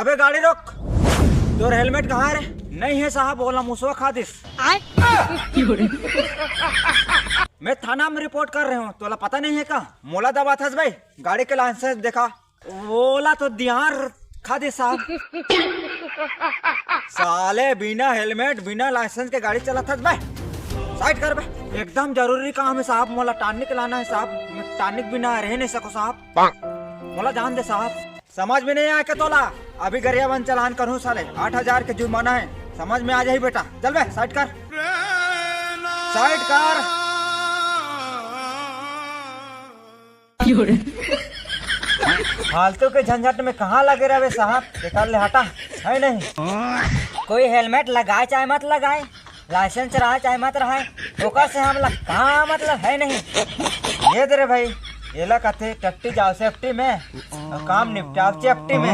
अबे गाड़ी रोक। तोर हेलमेट कहाँ रे? नहीं है साहब, बोला मुसवा खादिस। मैं थाना में रिपोर्ट कर रहे हूँ, तोला पता नहीं है का? मोला दबा था भाई, गाड़ी के लाइसेंस देखा, बोला तो दिहार खादिस साहब। साले बिना हेलमेट बिना लाइसेंस के गाड़ी चला था भाई, साइड कर भाई। एकदम जरूरी काम है साहब, मोला टॉनिक लाना है साहब, मैं टॉनिक बिना रह नहीं सको साहब, मोला जान दे साहब। समझ में नहीं आया क्या तोला? अभी गरियाबंद चलान करूँ साले, 8,000 के जुर्माना है, समझ में आ जाए बेटा। चल बे साइड कर, साइड कर। फालतू के झंझट में कहाँ लगे रहे साहब, निकाल ले हटा। है नहीं कोई हेलमेट लगाए चाहे मत लगाए, लाइसेंस रहा चाहे मत रहा, ओकर से हम कहाँ मतलब है नहीं। ये दे रे भाई, ये ला कथे टट्टी जाओ सेफ्टी में और काम निपटाओ चेफ्टी में।